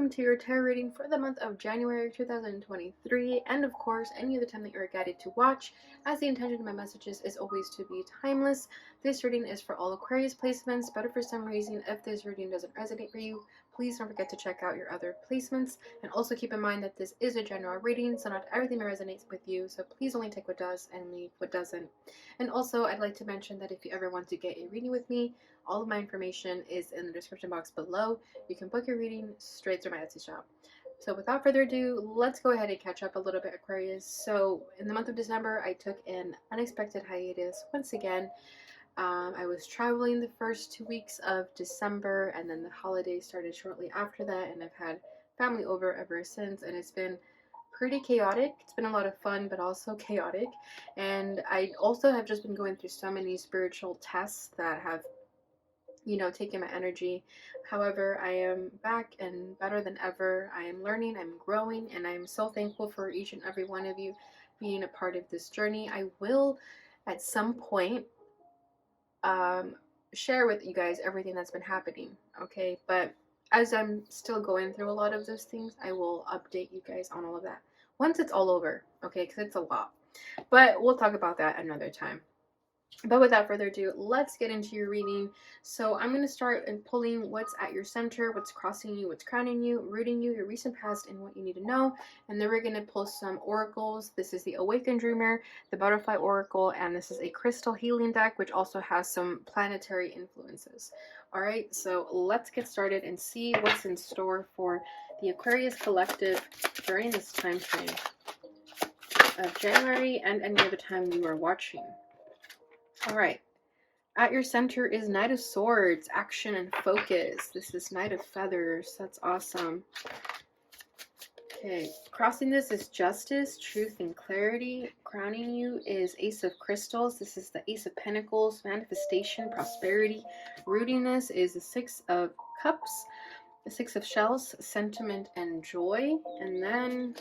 welcome to your tarot reading for the month of January 2023, and of course, any other time that you're guided to watch, as the intention of my messages is always to be timeless. This reading is for all Aquarius placements, but if for some reason, if this reading doesn't resonate for you, please don't forget to check out your other placements, and also keep in mind that this is a general reading, so not everything resonates with you, so please only take what does and leave what doesn't. And also, I'd like to mention that if you ever want to get a reading with me, all of my information is in the description box below. You can book your reading straight through my Etsy shop. So without further ado, let's go ahead and catch up a little bit, Aquarius. So in the month of December, I took an unexpected hiatus once again. I was traveling the first 2 weeks of December, and then the holidays started shortly after that, and I've had family over ever since, and it's been pretty chaotic. It's been a lot of fun, but also chaotic. And I also have just been going through so many spiritual tests that have taking my energy. However, I am back and better than ever. I am learning, I'm growing, and I'm so thankful for each and every one of you being a part of this journey. I will, at some point, share with you guys everything that's been happening, okay? But as I'm still going through a lot of those things, I will update you guys on all of that once it's all over, okay? Because it's a lot. But we'll talk about that another time. But without further ado, let's get into your reading. So I'm going to start pulling what's at your center, what's crossing you, what's crowning you, rooting you, your recent past, and what you need to know. And then we're going to pull some oracles. This is the Awakened Dreamer, the Butterfly Oracle, and this is a crystal healing deck, which also has some planetary influences. All right, so let's get started and see what's in store for the Aquarius Collective during this time frame of January and any other time you are watching. All right, at your center is Knight of Swords, action and focus. This is Knight of Feathers. That's awesome. Okay, crossing this is Justice, Truth, and Clarity. Crowning you is Ace of Crystals. This is the Ace of Pentacles, Manifestation, Prosperity. Rooting this is the Six of Cups, the Six of Shells, Sentiment, and Joy. And then,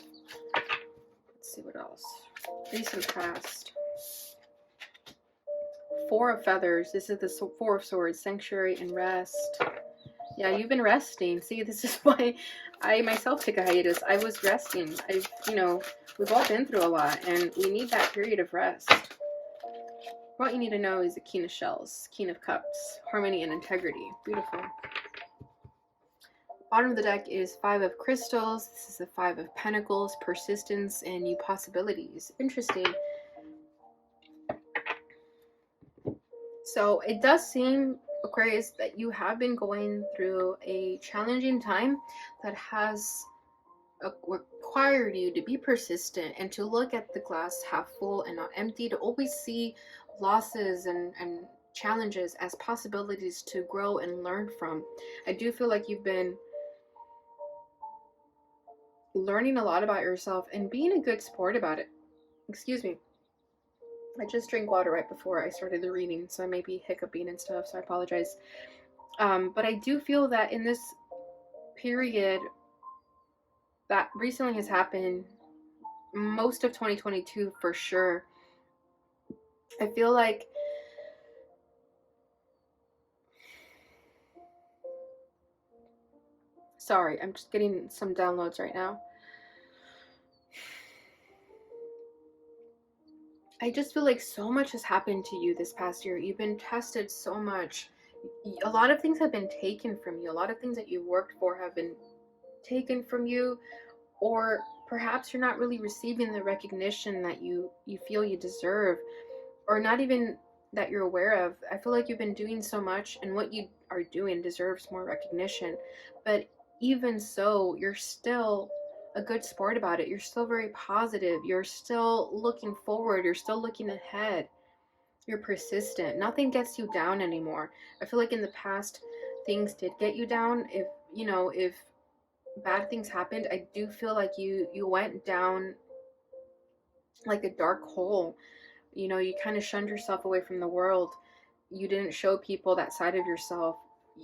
let's see what else. Recent past. Four of Feathers. This is the Four of Swords, Sanctuary and Rest. Yeah, you've been resting. See, this is why I myself took a hiatus. I was resting. We've all been through a lot, and we need that period of rest. What you need to know is the King of Shells, King of Cups, Harmony and Integrity. Beautiful. Bottom of the deck is Five of Crystals. This is the Five of Pentacles, Persistence, and New Possibilities. Interesting. So it does seem, Aquarius, that you have been going through a challenging time that has required you to be persistent and to look at the glass half full and not empty, to always see losses and challenges as possibilities to grow and learn from. I do feel like you've been learning a lot about yourself and being a good sport about it. Excuse me. I just drank water right before I started the reading, so I may be hiccuping and stuff, so I apologize. But I do feel that in this period that recently has happened, most of 2022 for sure, I feel like sorry, I'm just getting some downloads right now. I just feel like so much has happened to you this past year. You've been tested so much. A lot of things have been taken from you. A lot of things that you worked for have been taken from you, or perhaps you're not really receiving the recognition that you feel you deserve, or not even that you're aware of. I feel like you've been doing so much, and what you are doing deserves more recognition. But even so, you're still a good sport about it. You're still very positive. You're still looking forward. You're still looking ahead. You're persistent. Nothing gets you down anymore. I feel like in the past things did get you down. If bad things happened, I do feel like you went down like a dark hole. You kind of shunned yourself away from the world. You didn't show people that side of yourself.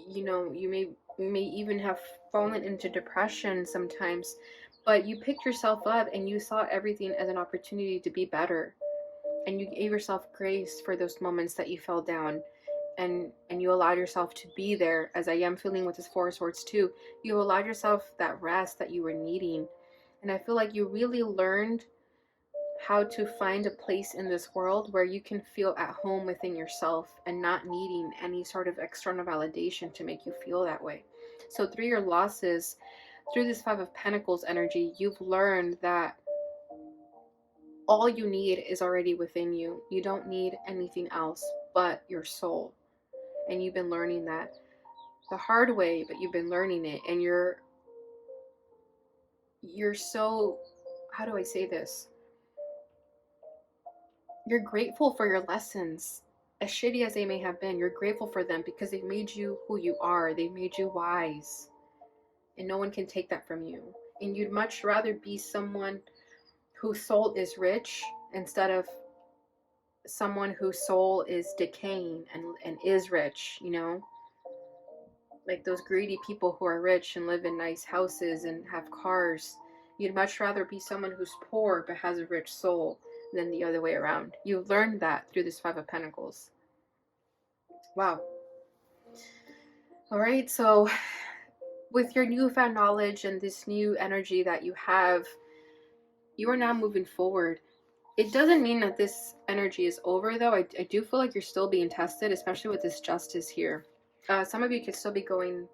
You may even have fallen into depression sometimes, but you picked yourself up and you saw everything as an opportunity to be better, and you gave yourself grace for those moments that you fell down. and you allowed yourself to be there, as I am feeling with this Four of Swords too. You allowed yourself that rest that you were needing. And I feel like you really learned how to find a place in this world where you can feel at home within yourself and not needing any sort of external validation to make you feel that way. So through your losses, through this Five of Pentacles energy, you've learned that all you need is already within you. You don't need anything else but your soul. And you've been learning that the hard way, but you've been learning it. And you're so, how do I say this? You're grateful for your lessons. As shitty as they may have been, you're grateful for them because they made you who you are. They made you wise. And no one can take that from you. And you'd much rather be someone whose soul is rich instead of someone whose soul is decaying and is rich, you know? Like those greedy people who are rich and live in nice houses and have cars. You'd much rather be someone who's poor but has a rich soul than the other way around. You learned that through this Five of Pentacles. Wow. All right, so with your newfound knowledge and this new energy that you have, you are now moving forward. It doesn't mean that this energy is over, though. I do feel like you're still being tested, especially with this Justice here. Some of you could still be going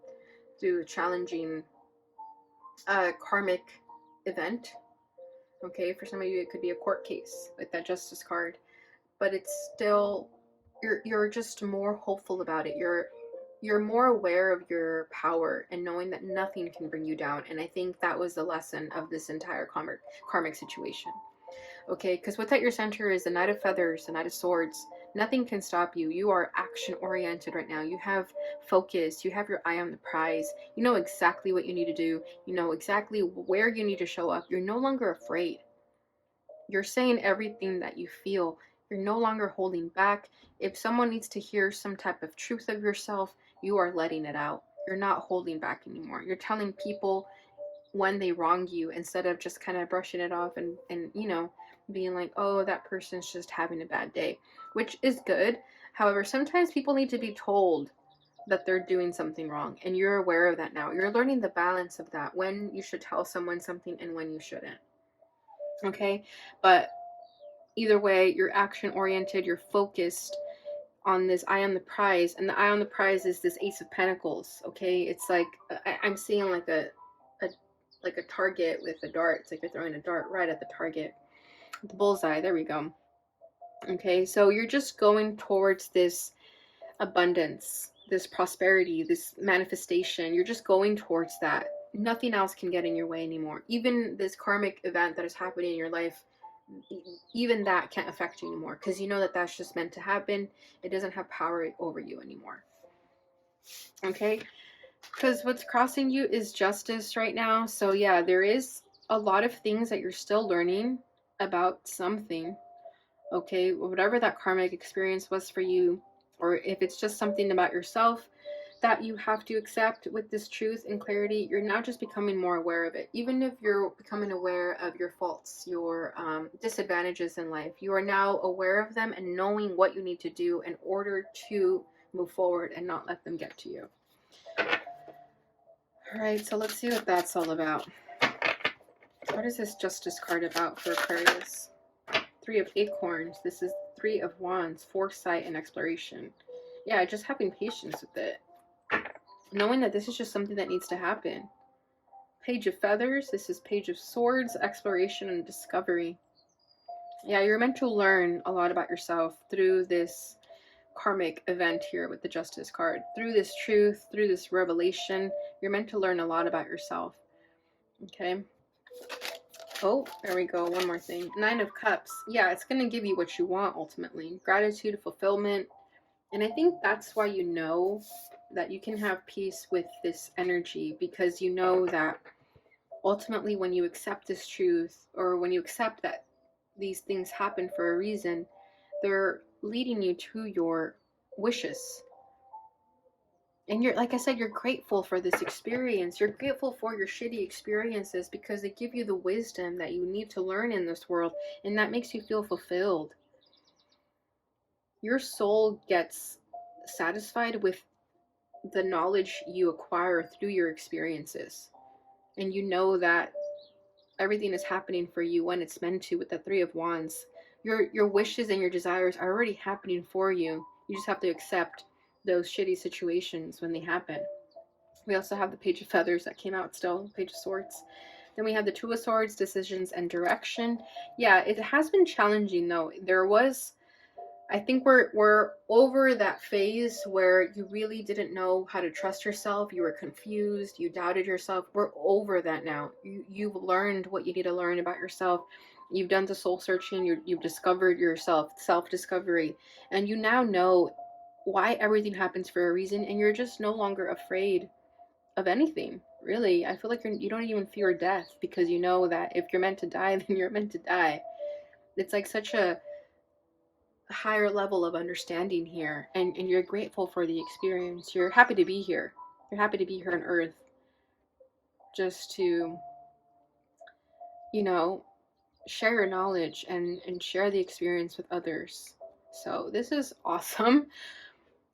through a challenging karmic event. Okay, for some of you, it could be a court case with that Justice card. But it's still, you're just more hopeful about it. You're more aware of your power and knowing that nothing can bring you down. And I think that was the lesson of this entire karmic situation. Okay, because what's at your center is the Knight of Feathers, the Knight of Swords. Nothing can stop you. You are action oriented right now. You have focus. You have your eye on the prize. You know exactly what you need to do. You know exactly where you need to show up. You're no longer afraid. You're saying everything that you feel. You're no longer holding back. If someone needs to hear some type of truth of yourself, you are letting it out. You're not holding back anymore. You're telling people when they wrong you instead of just kind of brushing it off and you know, being like, oh, that person's just having a bad day, which is good. However, sometimes people need to be told that they're doing something wrong, and you're aware of that now. You're learning the balance of that, when you should tell someone something and when you shouldn't. Okay, but either way, you're action oriented, you're focused on this eye on the prize, and the eye on the prize is this Ace of Pentacles. Okay, it's like I'm seeing like a target with a dart. It's like you're throwing a dart right at the target. The bullseye, there we go. Okay, so you're just going towards this abundance, this prosperity, this manifestation. You're just going towards that. Nothing else can get in your way anymore. Even this karmic event that is happening in your life, even that can't affect you anymore, because you know that that's just meant to happen. It doesn't have power over you anymore. Okay, because what's crossing you is Justice right now. So yeah, there is a lot of things that you're still learning about something. Okay, whatever that karmic experience was for you, or if it's just something about yourself that you have to accept with this truth and clarity, you're now just becoming more aware of it. Even if you're becoming aware of your faults, your disadvantages in life, you are now aware of them and knowing what you need to do in order to move forward and not let them get to you. All right, so let's see what that's all about. What is this Justice card about for Aquarius? Three of Acorns. This is Three of Wands, foresight and exploration. Yeah, just having patience with it. Knowing that this is just something that needs to happen. Page of Feathers. This is Page of Swords, exploration and discovery. Yeah, you're meant to learn a lot about yourself through this karmic event here with the Justice card. Through this truth, through this revelation, you're meant to learn a lot about yourself. Okay. Oh, there we go. One more thing. Nine of Cups. Yeah, it's going to give you what you want ultimately. Gratitude, fulfillment. And I think that's why you know that you can have peace with this energy, because you know that ultimately when you accept this truth, or when you accept that these things happen for a reason, they're leading you to your wishes. And you're, like I said, you're grateful for this experience. You're grateful for your shitty experiences because they give you the wisdom that you need to learn in this world, and that makes you feel fulfilled. Your soul gets satisfied with the knowledge you acquire through your experiences. And you know that everything is happening for you when it's meant to. With the Three of Wands, your wishes and your desires are already happening for you. You just have to accept those shitty situations when they happen. We also have the Page of Feathers that came out still, Page of Swords. Then we have the Two of Swords, decisions and direction. Yeah, it has been challenging though. I think we're over that phase where you really didn't know how to trust yourself. You were confused. You doubted yourself. We're over that now. You've learned what you need to learn about yourself. You've done the soul searching. You've discovered yourself, self-discovery, and you now know why everything happens for a reason, and you're just no longer afraid of anything. Really, I feel like you don't even fear death, because you know that if you're meant to die, then you're meant to die. It's like such a higher level of understanding here, and you're grateful for the experience. You're happy to be here. You're happy to be here on Earth, just to, you know, share your knowledge and share the experience with others. So this is awesome.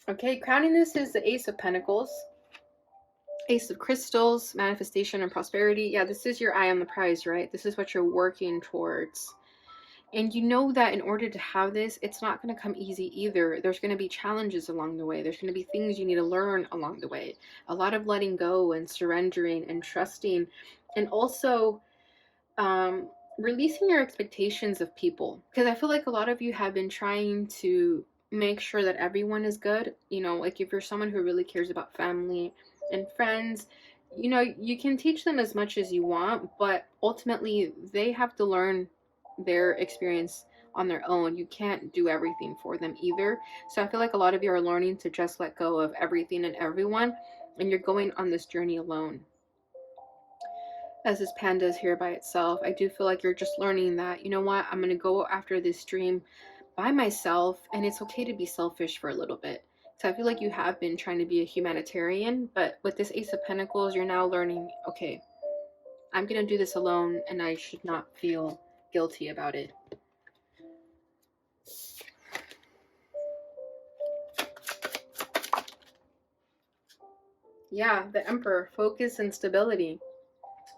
Okay, crowning this is the Ace of Pentacles, Ace of Crystals, manifestation and prosperity. Yeah, this is your eye on the prize, right? This is what you're working towards. And you know that in order to have this, it's not going to come easy either. There's going to be challenges along the way. There's going to be things you need to learn along the way. A lot of letting go and surrendering and trusting, and also releasing your expectations of people. Because I feel like a lot of you have been trying to make sure that everyone is good. You know, like if you're someone who really cares about family and friends, you know, you can teach them as much as you want, but ultimately they have to learn their experience on their own. You can't do everything for them either. So I feel like a lot of you are learning to just let go of everything and everyone, and you're going on this journey alone. As this panda is here by itself, I do feel like you're just learning that, you know what, I'm going to go after this dream by myself, and it's okay to be selfish for a little bit. So I feel like you have been trying to be a humanitarian, but with this Ace of Pentacles, you're now learning, okay, I'm going to do this alone, and I should not feel guilty about it. Yeah, the Emperor, focus and stability.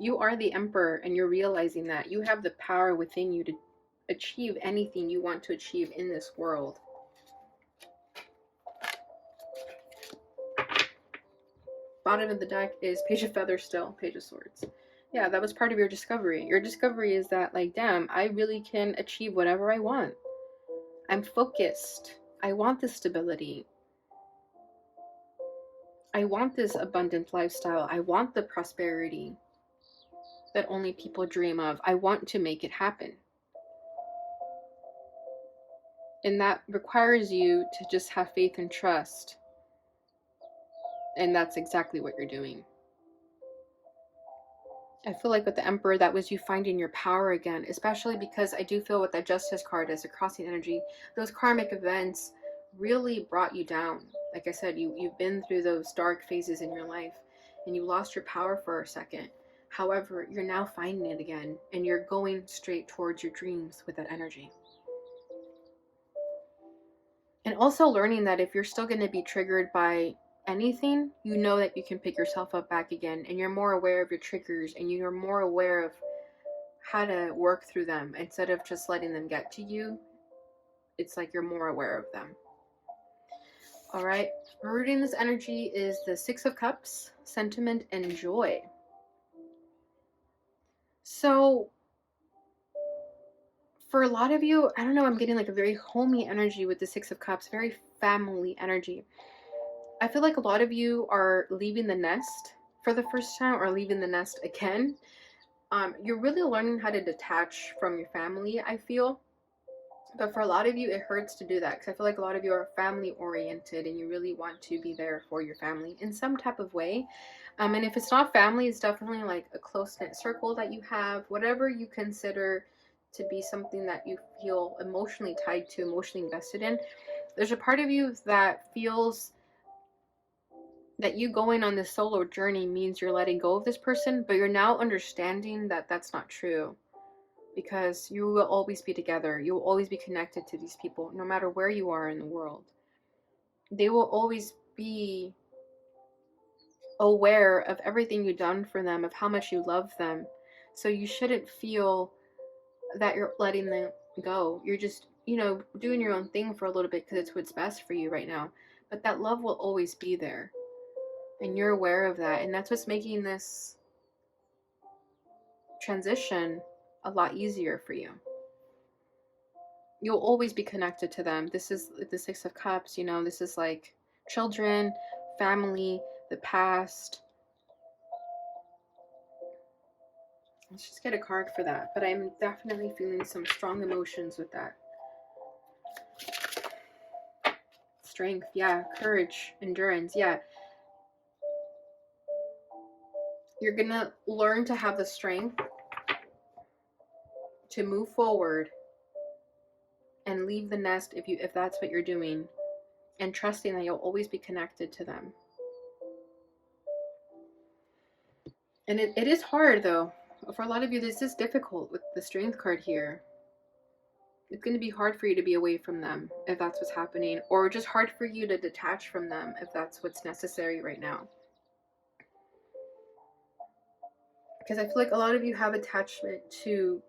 You are the Emperor, and you're realizing that you have the power within you to achieve anything you want to achieve in this world. Bottom of the deck is Page of Feathers still, Page of Swords. Yeah, that was part of your discovery. Your discovery is that, like, damn, I really can achieve whatever I want. I'm focused. I want this stability. I want this abundant lifestyle. I want the prosperity that only people dream of. I want to make it happen. And that requires you to just have faith and trust. And that's exactly what you're doing. I feel like with the Emperor, that was you finding your power again, especially because I do feel with that Justice card as a crossing energy, those karmic events really brought you down. Like I said, you've been through those dark phases in your life, and you lost your power for a second. However, you're now finding it again, and you're going straight towards your dreams with that energy. And also learning that if you're still going to be triggered by anything, you know that you can pick yourself up back again, and you're more aware of your triggers, and you're more aware of how to work through them instead of just letting them get to you. It's like you're more aware of them. All right, rooting this energy is the Six of Cups, sentiment and joy. So for a lot of you, I don't know, I'm getting like a very homey energy with the Six of Cups, very family energy. I feel like a lot of you are leaving the nest for the first time, or leaving the nest again. You're really learning how to detach from your family, I feel. But for a lot of you, it hurts to do that, because I feel like a lot of you are family oriented, and you really want to be there for your family in some type of way. And if it's not family, it's definitely like a close-knit circle that you have, whatever you consider to be something that you feel emotionally tied to, emotionally invested in. There's a part of you that feels that you going on this solo journey means you're letting go of this person, but you're now understanding that that's not true, because you will always be together. You will always be connected to these people, no matter where you are in the world. They will always be aware of everything you've done for them, of how much you love them. So you shouldn't feel that you're letting them go. You're just, doing your own thing for a little bit because it's what's best for you right now. But that love will always be there. And you're aware of that. And that's what's making this transition a lot easier for you. You'll always be connected to them. This is the Six of Cups, this is like children, family, the past. Let's just get a card for that. But I'm definitely feeling some strong emotions with that. Strength, yeah. Courage, endurance, yeah. You're gonna learn to have the strength to move forward and leave the nest if that's what you're doing, and trusting that you'll always be connected to them. And it is hard though. For a lot of you, this is difficult with the strength card here. It's going to be hard for you to be away from them if that's what's happening, or just hard for you to detach from them if that's what's necessary right now. Because I feel like a lot of you have attachment to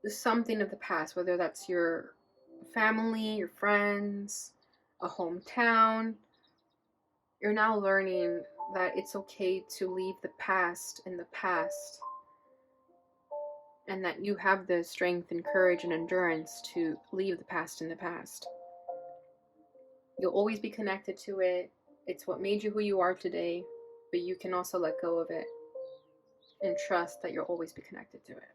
something of the past, whether that's your family, your friends, a hometown. You're now learning that it's okay to leave the past in the past, and that you have the strength and courage and endurance to leave the past in the past. You'll always be connected to it. It's what made you who you are today, but you can also let go of it and trust that you'll always be connected to it.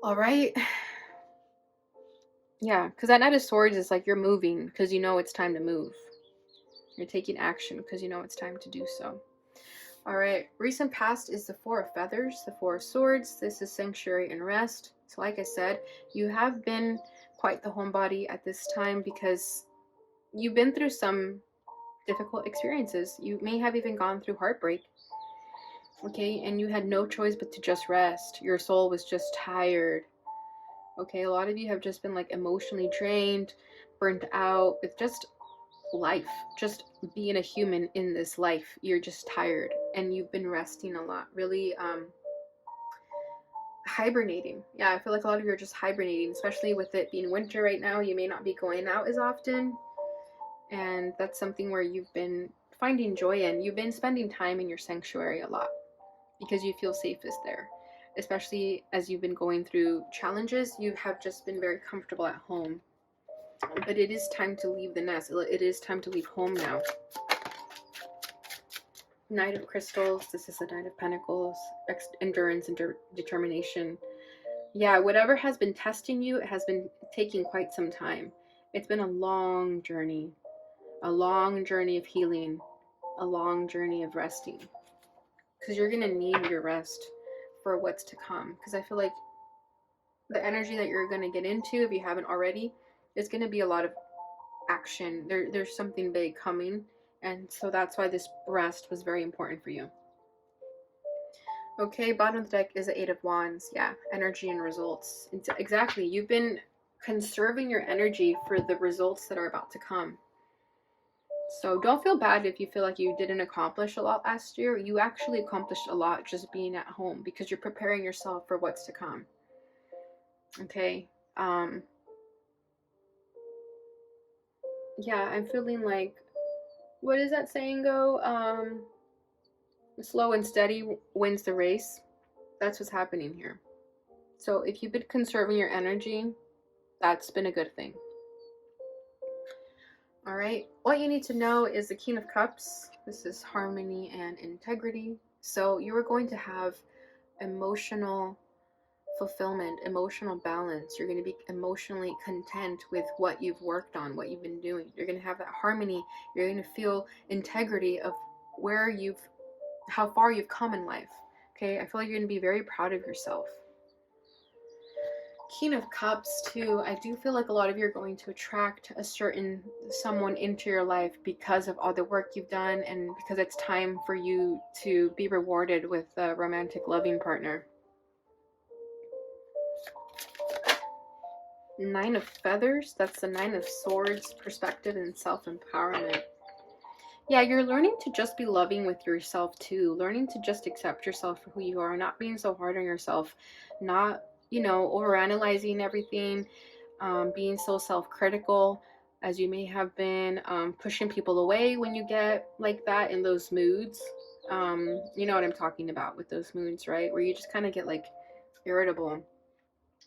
All right. Yeah, because that Knight of Swords is like you're moving because you know it's time to move. You're taking action because you know it's time to do so. All right, recent past is the Four of Feathers, the Four of Swords. This is sanctuary and rest. So like I said, you have been quite the homebody at this time because you've been through some difficult experiences. You may have even gone through heartbreak. Okay, and you had no choice but to just rest. Your soul was just tired. Okay, a lot of you have just been like emotionally drained, burnt out with just life, just being a human in this life. You're just tired and you've been resting a lot, really hibernating. Yeah, I feel like a lot of you are just hibernating, especially with it being winter right now. You may not be going out as often, and that's something where you've been finding joy in. You've been spending time in your sanctuary a lot because you feel safest there, especially as you've been going through challenges. You have just been very comfortable at home. But it is time to leave the nest. It is time to leave home now. Knight of Crystals. This is the Knight of Pentacles. Endurance and determination. Yeah, whatever has been testing you, it has been taking quite some time. It's been a long journey. A long journey of healing. A long journey of resting. Because you're going to need your rest for what's to come. Because I feel like the energy that you're going to get into, if you haven't already, is going to be a lot of action. There's something big coming, and so that's why this rest was very important for you. Okay, bottom of the deck is the Eight of Wands. Yeah, energy and results. Exactly. You've been conserving your energy for the results that are about to come. So don't feel bad if you feel like you didn't accomplish a lot last year. You actually accomplished a lot just being at home because you're preparing yourself for what's to come. Okay. Yeah, I'm feeling like, what does that saying go? Slow and steady wins the race. That's what's happening here. So if you've been conserving your energy, that's been a good thing. All right. What you need to know is the King of Cups. This is harmony and integrity. So you are going to have emotional fulfillment, emotional balance. You're going to be emotionally content with what you've worked on, what you've been doing. You're going to have that harmony. You're going to feel integrity of how far you've come in life. Okay, I feel like you're going to be very proud of yourself. King of Cups too, I do feel like a lot of you are going to attract a certain someone into your life because of all the work you've done, and because it's time for you to be rewarded with a romantic loving partner. Nine of Feathers. That's the Nine of Swords, perspective and self-empowerment. Yeah, you're learning to just be loving with yourself too. Learning to just accept yourself for who you are, not being so hard on yourself, not, overanalyzing everything, being so self-critical as you may have been, pushing people away when you get like that in those moods. You know what I'm talking about with those moods, right? Where you just kind of get like irritable.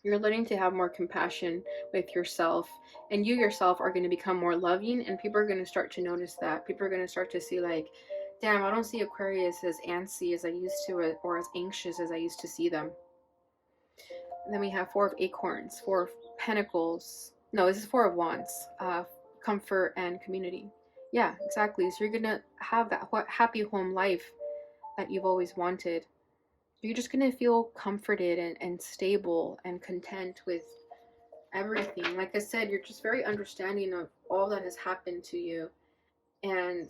You're learning to have more compassion with yourself, and you yourself are going to become more loving, and people are going to start to notice that. People are going to start to see, like, damn, I don't see Aquarius as antsy as I used to, or as anxious as I used to see them. And then we have Four of Acorns, Four of Pentacles. No, this is Four of Wands. Comfort and community. Yeah, exactly. So you're going to have that happy home life that you've always wanted. You're just going to feel comforted and stable and content with everything. Like I said, you're just very understanding of all that has happened to you. And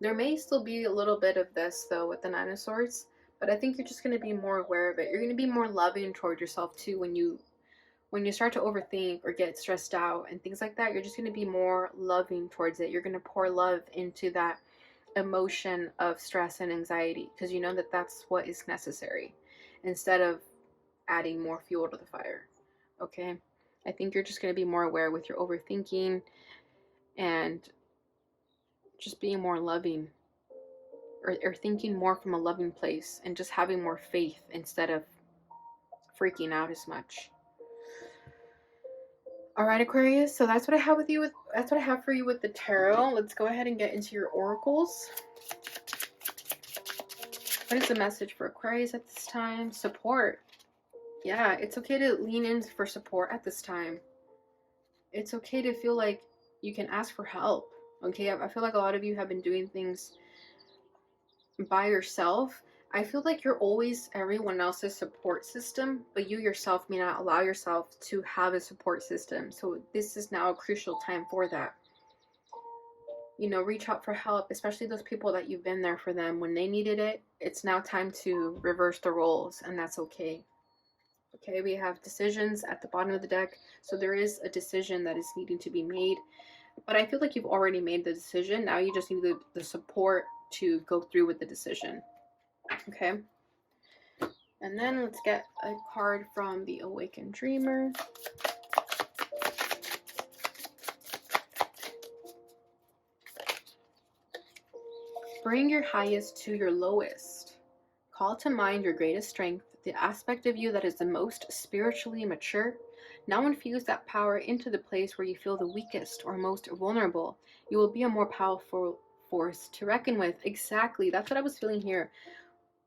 there may still be a little bit of this, though, with the Nine of Swords. But I think you're just going to be more aware of it. You're going to be more loving toward yourself, too, when you start to overthink or get stressed out and things like that. You're just going to be more loving towards it. You're going to pour love into that emotion of stress and anxiety, because you know that that's what is necessary, instead of adding more fuel to the fire. Okay, I think you're just going to be more aware with your overthinking and just being more loving, or thinking more from a loving place, and just having more faith instead of freaking out as much. All right, Aquarius, so that's what I have that's what I have for you with the tarot. Let's go ahead and get into your oracles. What is the message for Aquarius at this time? Support. Yeah, it's okay to lean in for support at this time. It's okay to feel like you can ask for help. Okay, I feel like a lot of you have been doing things by yourself. I feel like you're always everyone else's support system, but you yourself may not allow yourself to have a support system. So this is now a crucial time for that. Reach out for help, especially those people that you've been there for them when they needed it. It's now time to reverse the roles, and that's okay. Okay, we have decisions at the bottom of the deck. So there is a decision that is needing to be made. But I feel like you've already made the decision. Now you just need the support to go through with the decision. Okay. And then let's get a card from the Awakened Dreamer. Bring your highest to your lowest. Call to mind your greatest strength, the aspect of you that is the most spiritually mature. Now infuse that power into the place where you feel the weakest or most vulnerable. You will be a more powerful force to reckon with. Exactly. That's what I was feeling here.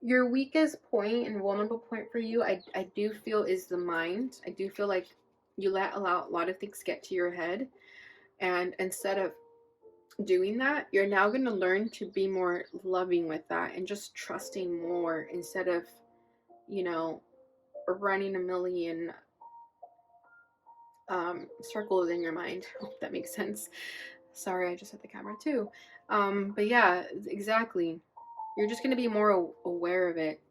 Your weakest point and vulnerable point for you, I do feel, is the mind. I do feel like you let a lot of things get to your head. And instead of doing that, you're now going to learn to be more loving with that and just trusting more, instead of, running a million circles in your mind. Hope that makes sense. Sorry, I just hit the camera too. But yeah, exactly. You're just going to be more aware of it,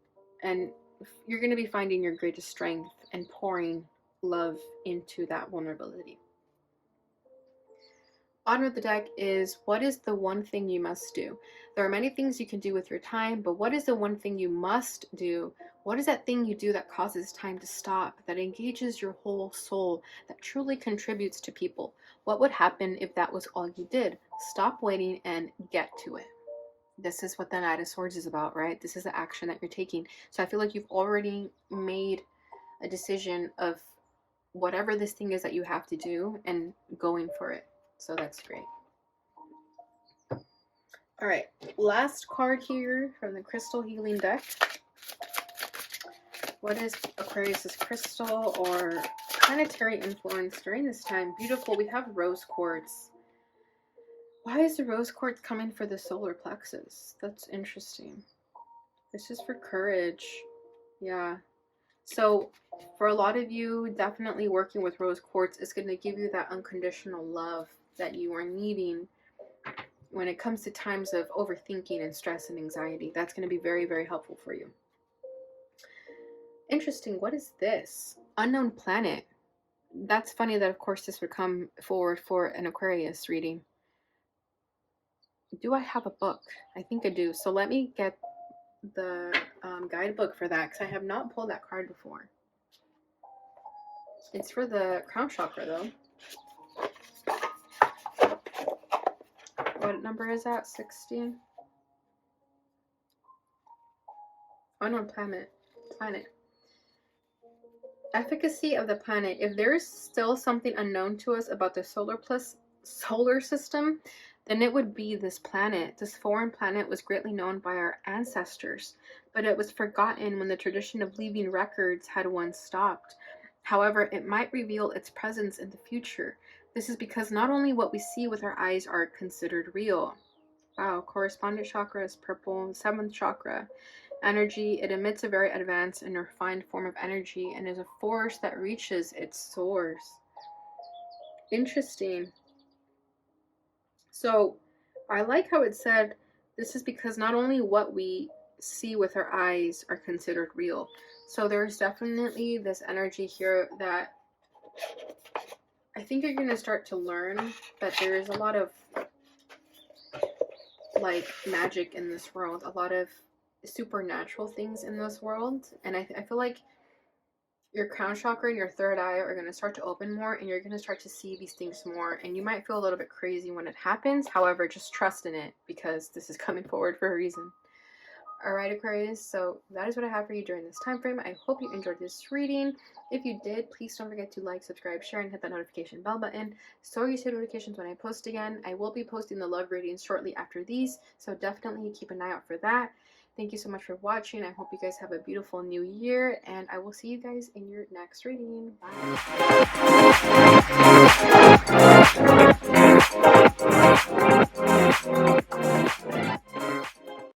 and you're going to be finding your greatest strength and pouring love into that vulnerability. Bottom of the deck is, what is the one thing you must do? There are many things you can do with your time, but what is the one thing you must do? What is that thing you do that causes time to stop, that engages your whole soul, that truly contributes to people? What would happen if that was all you did? Stop waiting and get to it. This is what the Knight of Swords is about, right? This is the action that you're taking. So I feel like you've already made a decision of whatever this thing is that you have to do and going for it. So that's great. All right, last card here from the Crystal Healing deck. What is Aquarius's crystal or planetary influence during this time? Beautiful. We have rose quartz. Why is the rose quartz coming for the solar plexus? That's interesting. This is for courage. Yeah. So for a lot of you, definitely working with rose quartz is going to give you that unconditional love that you are needing when it comes to times of overthinking and stress and anxiety. That's going to be very, very helpful for you. Interesting. What is this? Unknown planet. That's funny that, of course, this would come forward for an Aquarius reading. Do I have a book? I think I do. So let me get the guidebook for that, because I have not pulled that card before. It's for the crown chakra, though. What number is that? 16? Unknown planet. Efficacy of the planet. If there is still something unknown to us about the solar system, then it would be this planet. This foreign planet was greatly known by our ancestors, but it was forgotten when the tradition of leaving records had once stopped. However, it might reveal its presence in the future. This is because not only what we see with our eyes are considered real. Wow, correspondent chakra is purple. 7th chakra. Energy. It emits a very advanced and refined form of energy and is a force that reaches its source. Interesting. So I like how it said this is because not only what we see with our eyes are considered real. So there's definitely this energy here that I think you're going to start to learn that there is a lot of like magic in this world, a lot of supernatural things in this world, and I feel like your crown chakra and your third eye are going to start to open more, and you're going to start to see these things more, and you might feel a little bit crazy when it happens. However, just trust in it, because this is coming forward for a reason. Alright, Aquarius, so that is what I have for you during this time frame. I hope you enjoyed this reading. If you did, please don't forget to like, subscribe, share, and hit that notification bell button so you see notifications when I post again. I will be posting the love readings shortly after these, so definitely keep an eye out for that. Thank you so much for watching. I hope you guys have a beautiful new year, and I will see you guys in your next reading. Bye.